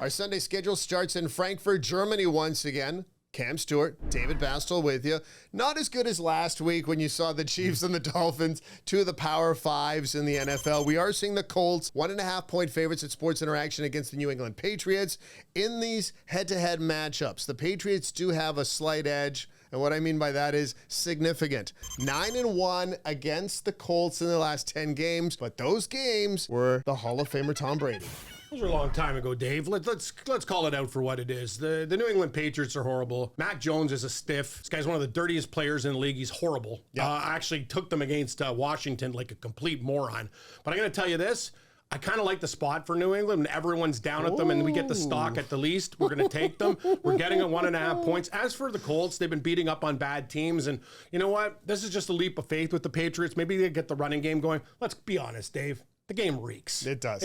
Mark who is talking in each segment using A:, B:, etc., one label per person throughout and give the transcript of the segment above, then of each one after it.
A: Our Sunday schedule starts in Frankfurt, Germany once again. Cam Stewart, David Bastl with you. Not as good as last week when you saw the Chiefs and the Dolphins, two of the Power Fives in the NFL. We are seeing the Colts, 1.5-point favorites at Sports Interaction against the New England Patriots. In these head-to-head matchups, the Patriots do have a slight edge, and what I mean by that is significant. 9-1 against the Colts in the last 10 games, but those games were the Hall of Famer Tom Brady.
B: Those were a long time ago, Dave. Let's call it out for what it is. The New England Patriots are horrible. Mac Jones is a stiff. This guy's one of the dirtiest players in the league. He's horrible. Yep. I actually took them against Washington like a complete moron. But I'm going to tell you this. I kind of like the spot for New England. When everyone's down at them and we get the stock at the least, we're going to take them. We're getting 1.5 points. As for the Colts, they've been beating up on bad teams. And you know what? This is just a leap of faith with the Patriots. Maybe they get the running game going. Let's be honest, Dave. The game reeks.
A: It does.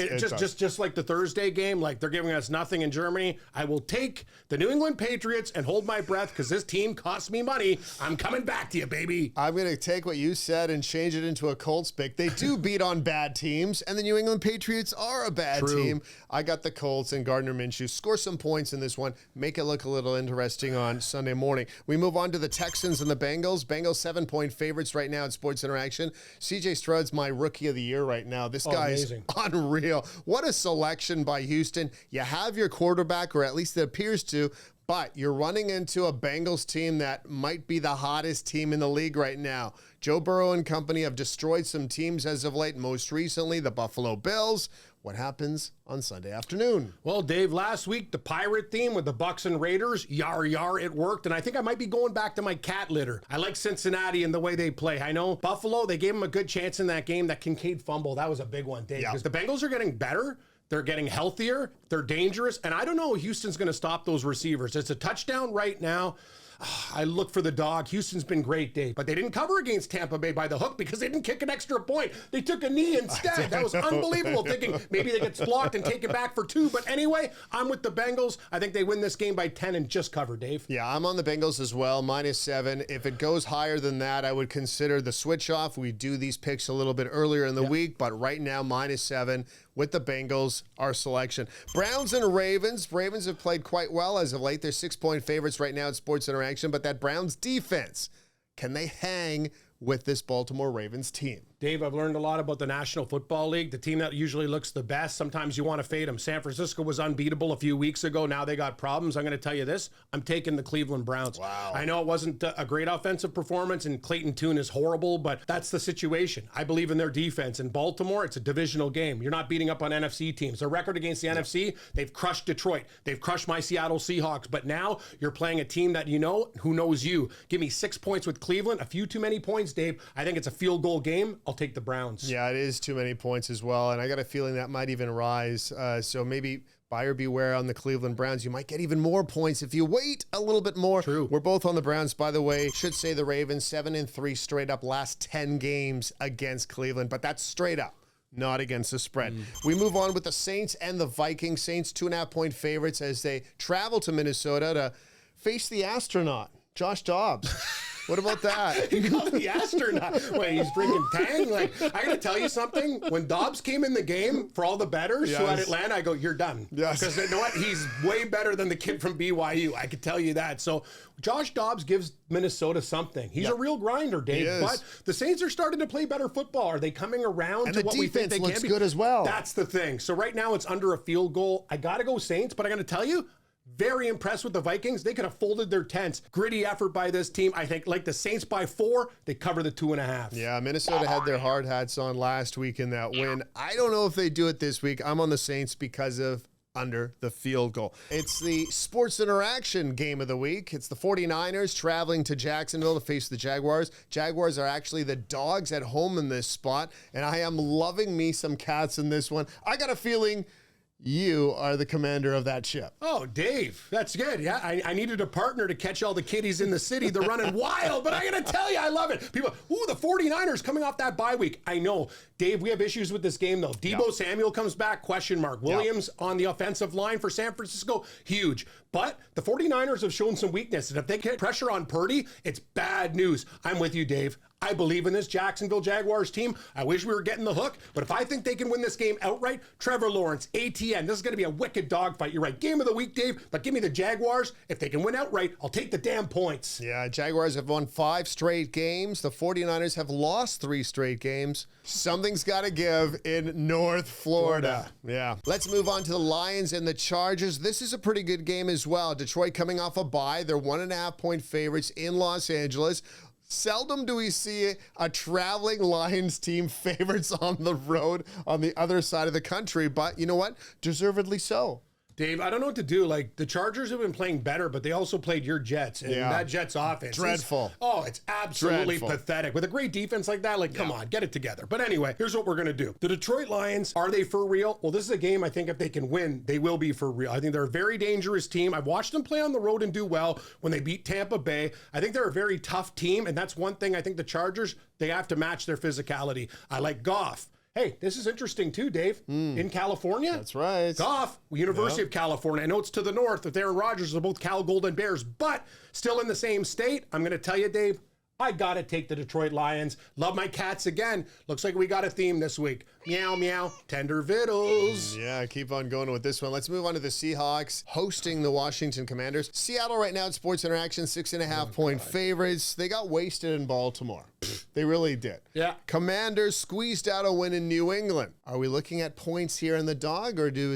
B: Just like the Thursday game, like they're giving us nothing in Germany. I will take the New England Patriots and hold my breath because this team costs me money. I'm coming back to you, baby.
A: I'm going to take what you said and change it into a Colts pick. They do beat on bad teams, and the New England Patriots are a bad team. I got the Colts and Gardner Minshew. Score some points in this one. Make it look a little interesting on Sunday morning. We move on to the Texans and the Bengals. Bengals 7-point favorites right now at Sports Interaction. CJ Stroud's my rookie of the year right now. This guy's
B: amazing.
A: Unreal. What a selection by Houston. You have your quarterback, or at least it appears to, but you're running into a Bengals team that might be the hottest team in the league right now. Joe Burrow and company have destroyed some teams as of late, most recently the Buffalo Bills. What happens on Sunday afternoon?
B: Well, Dave, last week, the pirate theme with the Bucks and Raiders, yar, yar, it worked. And I think I might be going back to my cat litter. I like Cincinnati and the way they play. I know Buffalo, they gave them a good chance in that game. That Kincaid fumble, that was a big one, Dave. Because the Bengals are getting better. They're getting healthier. They're dangerous. And I don't know Houston's going to stop those receivers. It's a touchdown right now. I look for the dog. Houston's been great, Dave. But they didn't cover against Tampa Bay by the hook because they didn't kick an extra point. They took a knee instead. That was unbelievable, thinking maybe they get blocked and take it back for 2. But anyway, I'm with the Bengals. I think they win this game by 10 and just cover, Dave.
A: Yeah, I'm on the Bengals as well, -7. If it goes higher than that, I would consider the switch off. We do these picks a little bit earlier in the week, but right now, -7 with the Bengals, our selection. Browns and Ravens. Ravens have played quite well as of late. They're 6-point favorites right now at Sports Interaction, but that Browns defense, can they hang with this Baltimore Ravens team?
B: Dave, I've learned a lot about the National Football League. The team that usually looks the best, sometimes you want to fade them. San Francisco was unbeatable a few weeks ago. Now they got problems. I'm going to tell you this. I'm taking the Cleveland Browns.
A: Wow.
B: I know it wasn't a great offensive performance, and Clayton Tune is horrible, but that's the situation. I believe in their defense. In Baltimore, it's a divisional game. You're not beating up on NFC teams. Their record against the NFC, they've crushed Detroit. They've crushed my Seattle Seahawks. But now you're playing a team that you know, who knows you. Give me 6 points with Cleveland. A few too many points, Dave. I think it's a field goal game. I'll take the Browns.
A: Yeah, it is too many points as well, and I got a feeling that might even rise. So maybe buyer beware on the Cleveland Browns. You might get even more points if you wait a little bit more.
B: True.
A: We're both on the Browns, by the way. Should say the Ravens 7-3 straight up last 10 games against Cleveland, but that's straight up, not against the spread. We move on with the Saints and the Vikings. Saints 2.5-point favorites as they travel to Minnesota to face the astronaut, Josh Dobbs. What about that?
B: You call the astronaut. Wait, he's drinking Tang? Like, I got to tell you something. When Dobbs came in the game for all the bettors who had Atlanta, I go, you're done.
A: Yes.
B: Because you know what? He's way better than the kid from BYU. I could tell you that. So Josh Dobbs gives Minnesota something. He's a real grinder, Dave. But the Saints are starting to play better football. Are they coming around
A: and
B: to
A: the
B: what we think they can be?
A: defense looks good as well.
B: That's the thing. So right now it's under a field goal. I got to go Saints, but I got to tell you, very impressed with the Vikings. They could have folded their tents. Gritty effort by this team. I think like the Saints by 4, they cover the 2.5.
A: Yeah, Minnesota had their hard hats on last week in that win. I don't know if they do it this week. I'm on the Saints because of under the field goal. It's the Sports Interaction game of the week. It's the 49ers traveling to Jacksonville to face the Jaguars. Jaguars are actually the dogs at home in this spot, and I am loving me some cats in this one. I got a feeling you are the commander of that ship.
B: Oh, Dave, that's good. Yeah, I needed a partner to catch all the kitties in the city. They're running wild, but I got to tell you, I love it. People, the 49ers coming off that bye week. I know. Dave, we have issues with this game, though. Deebo Samuel comes back, question mark. Williams on the offensive line for San Francisco, huge. But the 49ers have shown some weakness, and if they get pressure on Purdy, it's bad news. I'm with you, Dave. I believe in this Jacksonville Jaguars team. I wish we were getting the hook, but if I think they can win this game outright, Trevor Lawrence, ATN, this is going to be a wicked dogfight. You're right. Game of the week, Dave, but give me the Jaguars. If they can win outright, I'll take the damn points.
A: Yeah, Jaguars have won 5 straight games. The 49ers have lost 3 straight games. Something's got to give in North Florida. Yeah. Let's move on to the Lions and the Chargers. This is a pretty good game as well. Detroit coming off a bye. They're 1.5-point favorites in Los Angeles. Seldom do we see a traveling Lions team favorites on the road on the other side of the country, but you know what? Deservedly so.
B: Dave, I don't know what to do. Like, the Chargers have been playing better, but they also played your Jets. And that Jets offense
A: dreadful.
B: It's absolutely pathetic. With a great defense like that, come on, get it together. But anyway, here's what we're going to do. The Detroit Lions, are they for real? Well, this is a game I think if they can win, they will be for real. I think they're a very dangerous team. I've watched them play on the road and do well when they beat Tampa Bay. I think they're a very tough team, and that's one thing I think the Chargers, they have to match their physicality. I like Goff. Hey, this is interesting too, Dave. In California.
A: That's right.
B: Goff, University of California. I know it's to the north with Aaron Rodgers. They're both Cal Golden Bears, but still in the same state. I'm going to tell you, Dave, I got to take the Detroit Lions. Love my cats again. Looks like we got a theme this week. Meow, meow, tender vittles.
A: Yeah, keep on going with this one. Let's move on to the Seahawks hosting the Washington Commanders. Seattle right now at Sports Interaction, 6.5-point favorites. They got wasted in Baltimore. They really did.
B: Yeah.
A: Commanders squeezed out a win in New England. Are we looking at points here in the dog, or do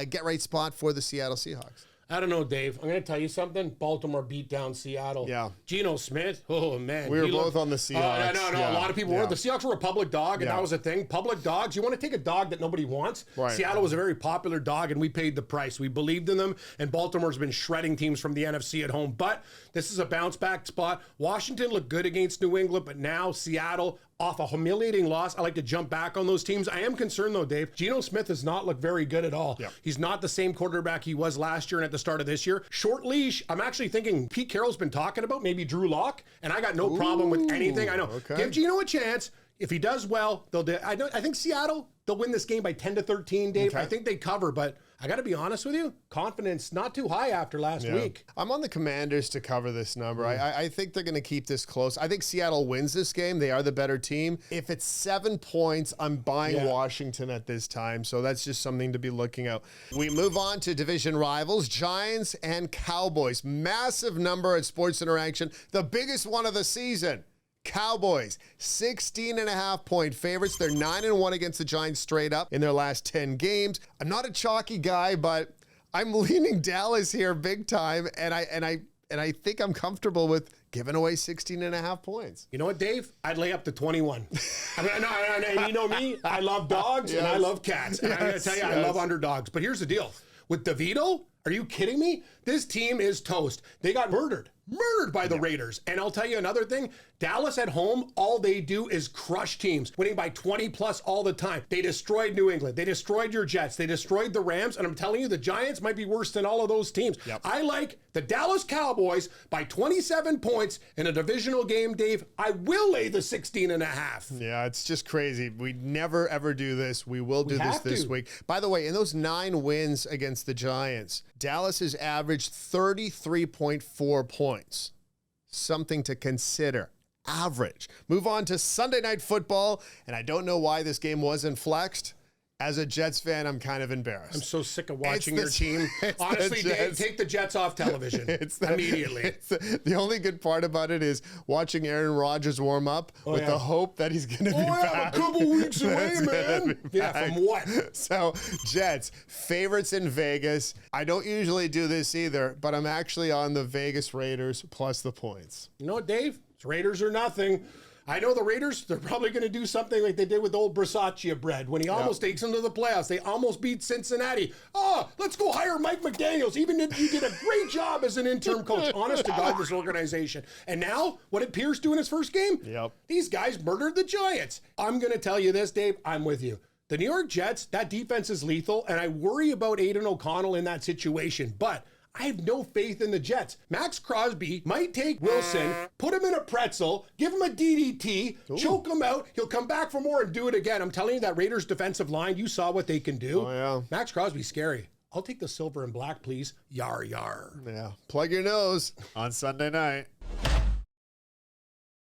A: get right spot for the Seattle Seahawks?
B: I don't know, Dave. I'm going to tell you something. Baltimore beat down Seattle.
A: Yeah.
B: Geno Smith, oh, man.
A: We were both on the Seahawks.
B: No. A lot of people were. The Seahawks were a public dog, and that was a thing. Public dogs, you want to take a dog that nobody wants.
A: Right.
B: Seattle was a very popular dog, and we paid the price. We believed in them, and Baltimore's been shredding teams from the NFC at home. But this is a bounce-back spot. Washington looked good against New England, but now Seattle, off a humiliating loss. I like to jump back on those teams. I am concerned, though, Dave. Geno Smith does not look very good at all.
A: Yep.
B: He's not the same quarterback he was last year and at the start of this year. Short leash. I'm actually thinking Pete Carroll's been talking about maybe Drew Lock, and I got no problem with anything. I know.
A: Okay.
B: Give Geno a chance. If he does well, they'll do. I think Seattle, they'll win this game by 10-13, Dave.
A: Okay.
B: I think they cover, but I got to be honest with you, confidence not too high after last week.
A: I'm on the Commanders to cover this number. I think they're going to keep this close. I think Seattle wins this game. They are the better team. If it's 7 points, I'm buying Washington at this time. So that's just something to be looking at. We move on to division rivals, Giants and Cowboys. Massive number at Sports Interaction, the biggest one of the season. Cowboys, 16.5-point favorites. They're 9-1 against the Giants straight up in their last 10 games. I'm not a chalky guy, but I'm leaning Dallas here big time, and I think I'm comfortable with giving away 16.5 points.
B: You know what, Dave? I'd lay up to 21. And you know me, I love dogs and I love cats. And I'm going to tell you, I love underdogs. But here's the deal. With DeVito, are you kidding me? This team is toast. They got murdered by the Raiders. And I'll tell you another thing. Dallas at home, all they do is crush teams, winning by 20 plus all the time. They destroyed New England. They destroyed your Jets. They destroyed the Rams. And I'm telling you, the Giants might be worse than all of those teams.
A: Yep.
B: I like the Dallas Cowboys by 27 points in a divisional game, Dave. I will lay the 16.5.
A: Yeah, it's just crazy. We never, ever do this. We will do this week. By the way, in those 9 wins against the Giants, Dallas has averaged 33.4 points. Something to consider. Average. Move on to Sunday Night Football, and I don't know why this game wasn't flexed. As a Jets fan, I'm kind of embarrassed.
B: I'm so sick of watching your team. Honestly, Dave, take the Jets off television immediately.
A: The only good part about it is watching Aaron Rodgers warm up with the hope that he's going to be back.
B: A couple weeks away, man. Yeah, from what?
A: So, Jets, favorites in Vegas. I don't usually do this either, but I'm actually on the Vegas Raiders plus the points.
B: You know what, Dave? It's Raiders or nothing. I know the Raiders, they're probably going to do something like they did with old Brasaccia bread when he almost takes them to the playoffs. They almost beat Cincinnati. Oh, let's go hire Mike McDaniels. Even if you did a great job as an interim coach. Honest to God, this organization. And now, what did Pierce do in his first game?
A: Yep.
B: These guys murdered the Giants. I'm going to tell you this, Dave. I'm with you. The New York Jets, that defense is lethal, and I worry about Aiden O'Connell in that situation. But I have no faith in the Jets. Max Crosby might take Wilson, put him in a pretzel, give him a DDT, choke him out. He'll come back for more and do it again. I'm telling you, that Raiders defensive line, you saw what they can do.
A: Oh, yeah.
B: Max Crosby's scary. I'll take the silver and black, please. Yar, yar.
A: Yeah. Plug your nose on Sunday night.